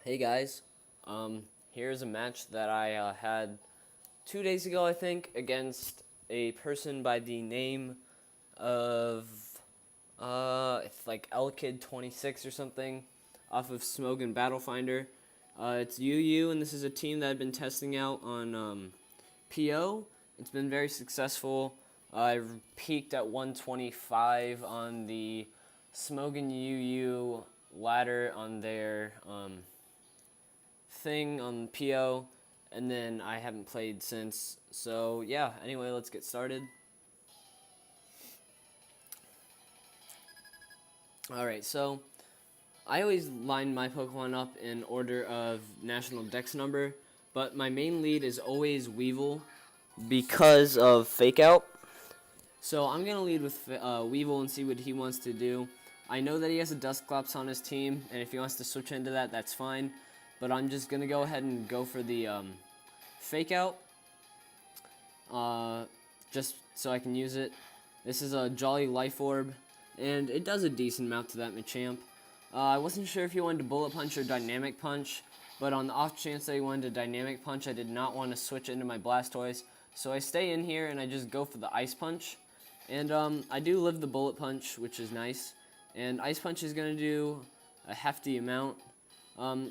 Hey guys, here's a match that I had 2 days ago, I think, against a person by the name of it's like Lkid26 or something, off of Smoke Battlefinder. It's UU, and this is a team that I've been testing out on PO. It's been very successful. I've peaked at 125 on the Smogan UU ladder on their thing on PO, and then I haven't played since. So yeah, anyway, let's get started. Alright, so I always line my Pokemon up in order of national dex number, but my main lead is always Weevil because of Fake Out. So I'm going to lead with Weevil and see what he wants to do. I know that he has a Dusclops on his team, and if he wants to switch into that, that's fine. But I'm just going to go ahead and go for the Fake Out, just so I can use it. This is a Jolly Life Orb, and it does a decent amount to that Machamp. I wasn't sure if he wanted to Bullet Punch or Dynamic Punch, but on the off chance that he wanted to Dynamic Punch, I did not want to switch into my Blastoise. So I stay in here and I just go for the Ice Punch. And I do live the Bullet Punch, which is nice. And Ice Punch is going to do a hefty amount.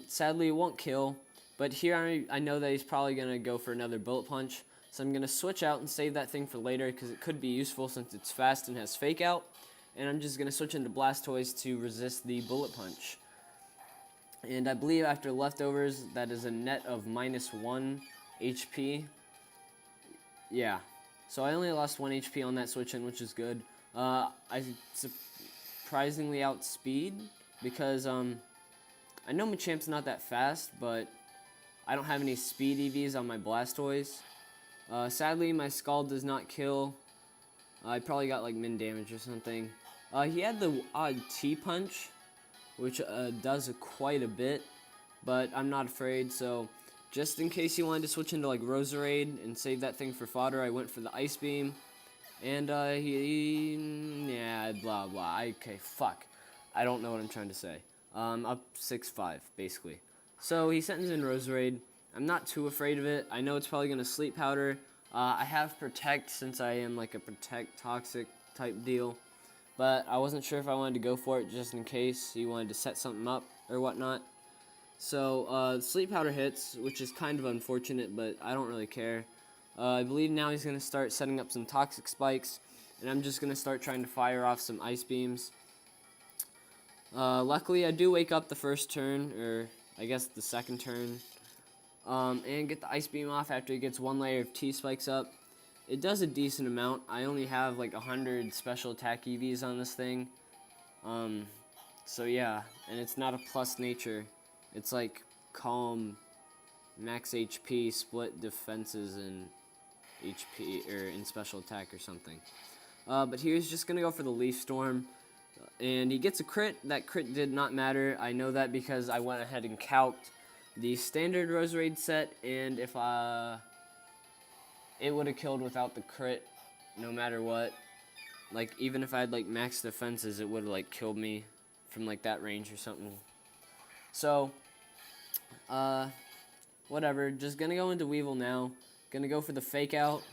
Sadly, it won't kill. But here I know that he's probably going to go for another Bullet Punch. So I'm going to switch out and save that thing for later because it could be useful since it's fast and has Fake Out. And I'm just going to switch into Blastoise to resist the Bullet Punch. And I believe after leftovers, that is a net of -1 HP. Yeah. So I only lost 1 HP on that switch in, which is good. I surprisingly outspeed because I know Machamp's not that fast, but I don't have any speed EVs on my Blastoise. Sadly, my Scald does not kill. I probably got like min damage or something. He had the odd T-Punch, which does quite a bit, but I'm not afraid, so just in case he wanted to switch into like Roserade and save that thing for fodder, I went for the Ice Beam, and yeah, blah blah, okay, fuck, I don't know what I'm trying to say. Up 6-5, basically. So he sends in Roserade. I'm not too afraid of it. I know it's probably going to Sleep Powder. I have Protect since I am like a Protect Toxic type deal. But I wasn't sure if I wanted to go for it just in case he wanted to set something up or whatnot. So Sleep Powder hits, which is kind of unfortunate, but I don't really care. I believe now he's going to start setting up some Toxic Spikes, and I'm just going to start trying to fire off some Ice Beams. Luckily, I do wake up the first turn, or I guess the second turn, and get the Ice Beam off after he gets one layer of T-Spikes up. It does a decent amount. I only have like 100 special attack EVs on this thing. So yeah, and it's not a plus nature. It's like calm, max HP, split defenses, and HP, or in special attack or something. But here's just going to go for the Leaf Storm. And he gets a crit. That crit did not matter. I know that because I went ahead and calced the standard Roserade set, and if it would have killed without the crit no matter what. Like, even if I had like max defenses, it would have like killed me from like that range or something. So whatever, just gonna go into Weevil now. Gonna go for the Fake Out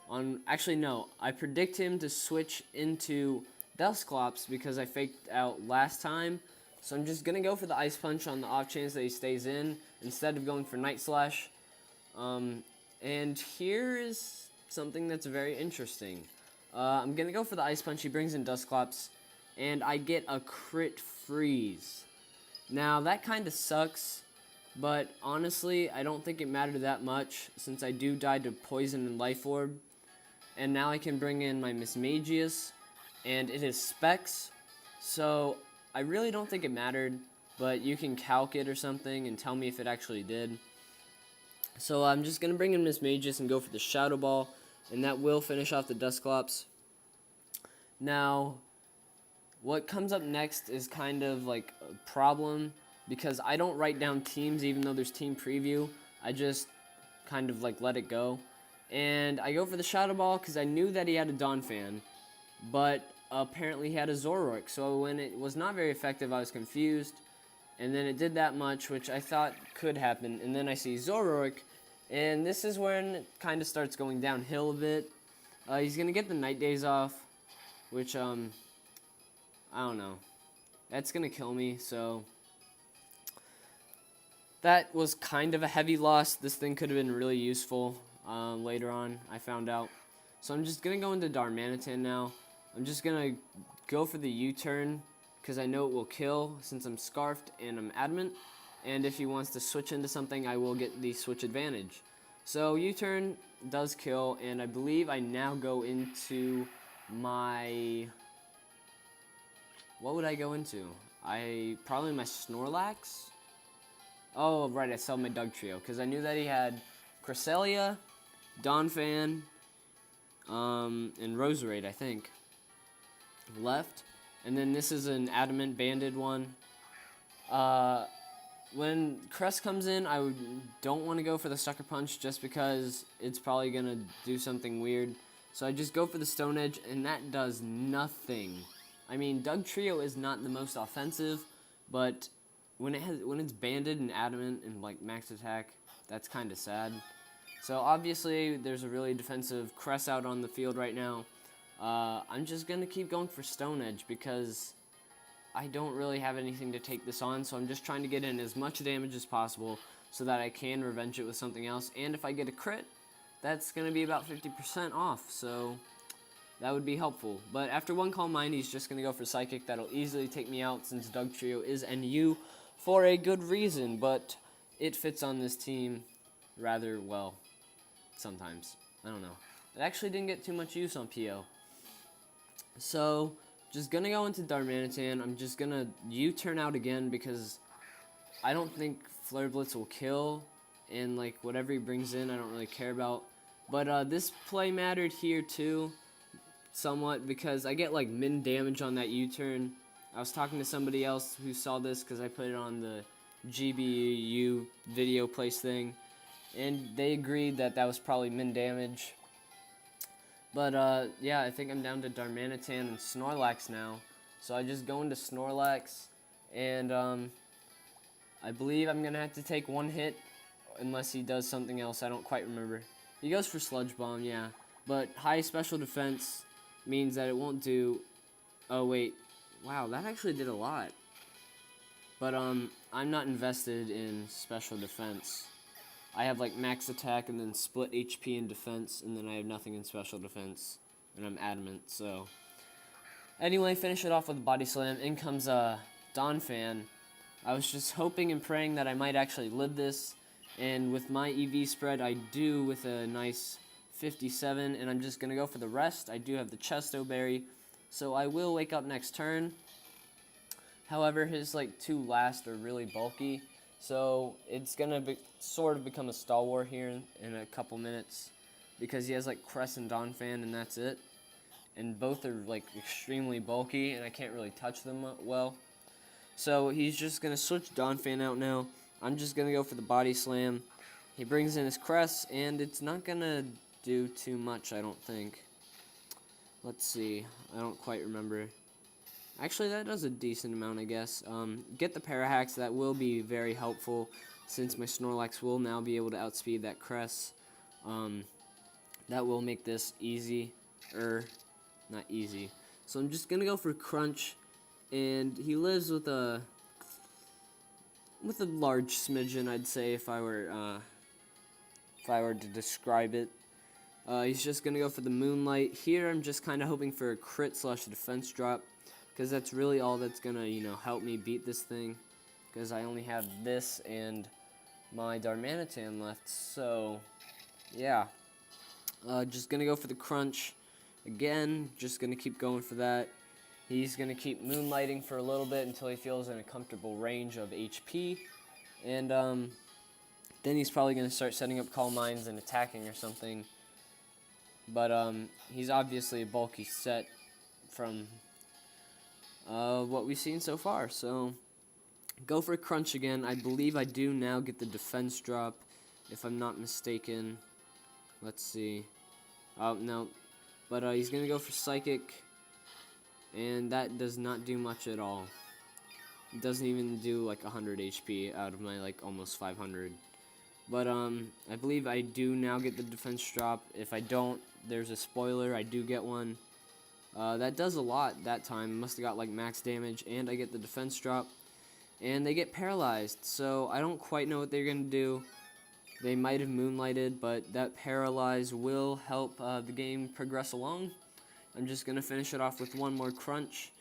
on, actually no, I predict him to switch into Dusclops because I faked out last time. So I'm just gonna go for the Ice Punch on the off chance that he stays in instead of going for Night Slash. And here is something that's very interesting. I'm going to go for the Ice Punch. He brings in Dusclops, and I get a crit freeze. Now, that kind of sucks, but honestly, I don't think it mattered that much since I do die to Poison and Life Orb. And now I can bring in my Mismagius, and it is Specs. So, I really don't think it mattered, but you can calc it or something and tell me if it actually did. So I'm just going to bring in Mismagius and go for the Shadow Ball, and that will finish off the Dusclops. Now, what comes up next is kind of like a problem, because I don't write down teams even though there's team preview. I just kind of like let it go. And I go for the Shadow Ball because I knew that he had a Donphan, but apparently he had a Zoroark. So when it was not very effective, I was confused. And then it did that much, which I thought could happen. And then I see Zoroark, and this is when it kind of starts going downhill a bit. He's going to get the Night Days off, which, I don't know. That's going to kill me, so that was kind of a heavy loss. This thing could have been really useful later on, I found out. So I'm just going to go into Darmanitan now. I'm just going to go for the U-turn, because I know it will kill since I'm Scarfed and I'm Adamant. And if he wants to switch into something, I will get the switch advantage. So U-turn does kill, and I believe I now go into my... What would I go into? Probably my Snorlax? Oh, right, I saw my Dugtrio, because I knew that he had Cresselia, Donphan, and Roserade, I think, left. And then this is an Adamant Banded one. When Crest comes in, I don't want to go for the Sucker Punch just because it's probably going to do something weird. So I just go for the Stone Edge, and that does nothing. I mean, Dugtrio is not the most offensive, but when it's banded and adamant and like max attack, that's kind of sad. So obviously, there's a really defensive Crest out on the field right now. I'm just going to keep going for Stone Edge because I don't really have anything to take this on, so I'm just trying to get in as much damage as possible so that I can revenge it with something else. And if I get a crit, that's going to be about 50% off, so that would be helpful. But after one Calm Mind, he's just going to go for Psychic. That'll easily take me out since Dugtrio is NU for a good reason, but it fits on this team rather well sometimes. I don't know. It actually didn't get too much use on PO. So, just gonna go into Darmanitan. I'm just gonna U-turn out again because I don't think Flare Blitz will kill, and like whatever he brings in I don't really care about. But this play mattered here too, somewhat, because I get like min damage on that U-turn. I was talking to somebody else who saw this because I put it on the GBU video place thing, and they agreed that that was probably min damage. But, yeah, I think I'm down to Darmanitan and Snorlax now. So I just go into Snorlax, and, I believe I'm going to have to take one hit, unless he does something else. I don't quite remember. He goes for Sludge Bomb, yeah. But high special defense means that it won't do... Oh, wait. Wow, that actually did a lot. But, I'm not invested in special defense. I have like max attack and then split HP in defense, and then I have nothing in special defense, and I'm adamant, so. Anyway, finish it off with a Body Slam. In comes Donphan. I was just hoping and praying that I might actually live this, and with my EV spread, I do with a nice 57, and I'm just going to go for the rest. I do have the Chesto Berry, so I will wake up next turn. However, his like two last are really bulky. So it's going to sort of become a stalwart here in a couple minutes because he has like Crest and Donphan and that's it. And both are like extremely bulky and I can't really touch them well. So he's just going to switch Donphan out now. I'm just going to go for the Body Slam. He brings in his Crest and it's not going to do too much, I don't think. Let's see. I don't quite remember. Actually, that does a decent amount, I guess. Get the Parahacks. That will be very helpful since my Snorlax will now be able to outspeed that Crest. That will make this easy. Not easy. So I'm just going to go for Crunch. And he lives with a large smidgen, I'd say, if I were to describe it. He's just going to go for the Moonlight. Here, I'm just kind of hoping for a crit / defense drop. Because that's really all that's going to, help me beat this thing. Because I only have this and my Darmanitan left. So, yeah. Just going to go for the Crunch. Again, just going to keep going for that. He's going to keep Moonlighting for a little bit until he feels in a comfortable range of HP. And then he's probably going to start setting up Calm Minds and attacking or something. But he's obviously a bulky set from... what we've seen so far. So, go for a Crunch again. I believe I do now get the defense drop, if I'm not mistaken. Let's see. Oh, no. But he's going to go for Psychic, and that does not do much at all. It doesn't even do like 100 HP out of my like almost 500. But I believe I do now get the defense drop. If I don't, there's a spoiler. I do get one. That does a lot that time. Must have got like max damage, and I get the defense drop. And they get paralyzed, so I don't quite know what they're going to do. They might have moonlighted, but that paralyze will help the game progress along. I'm just going to finish it off with one more crunch.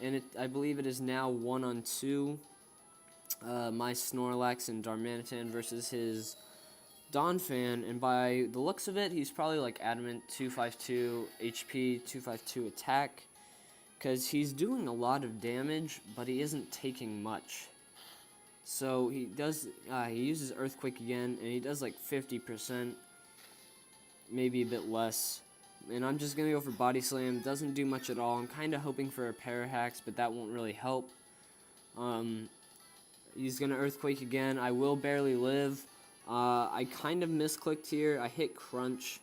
And I believe it is now 1-on-2. My Snorlax and Darmanitan versus his Donphan, and by the looks of it, he's probably like adamant 252 HP, 252 attack, because he's doing a lot of damage, but he isn't taking much. So he uses Earthquake again, and he does like 50%, maybe a bit less. And I'm just gonna go for Body Slam. Doesn't do much at all. I'm kind of hoping for a Parahax, but that won't really help. He's gonna Earthquake again. I will barely live. I kind of misclicked here. I hit Crunch,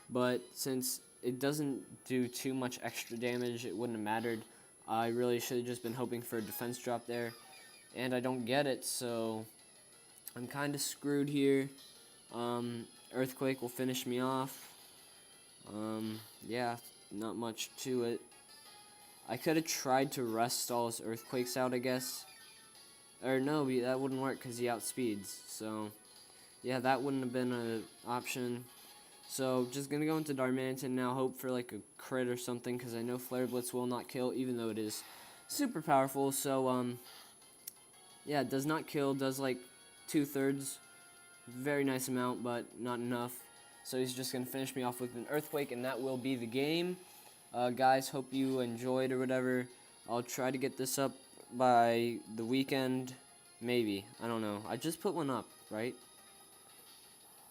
but since it doesn't do too much extra damage, it wouldn't have mattered. I really should have just been hoping for a defense drop there, and I don't get it, so I'm kind of screwed here. Earthquake will finish me off. Yeah, not much to it. I could have tried to rest all his Earthquakes out, I guess. Or no, that wouldn't work because he outspeeds, so yeah, that wouldn't have been an option. So just gonna go into Darmanitan now, hope for like a crit or something, because I know Flare Blitz will not kill, even though it is super powerful. So yeah, it does not kill, does like 2/3, very nice amount, but not enough. So he's just gonna finish me off with an Earthquake, and that will be the game. Guys, hope you enjoyed or whatever. I'll try to get this up by the weekend, maybe. I don't know. I just put one up, right?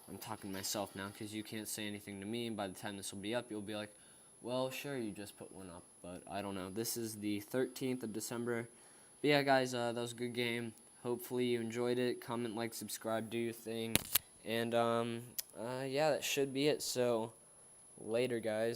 I'm talking to myself now because you can't say anything to me, and by the time this will be up, you'll be like, well, sure, you just put one up, but I don't know. This is the 13th of December. But yeah, guys, that was a good game. Hopefully you enjoyed it. Comment, like, subscribe, do your thing. And, yeah, that should be it. So, later, guys.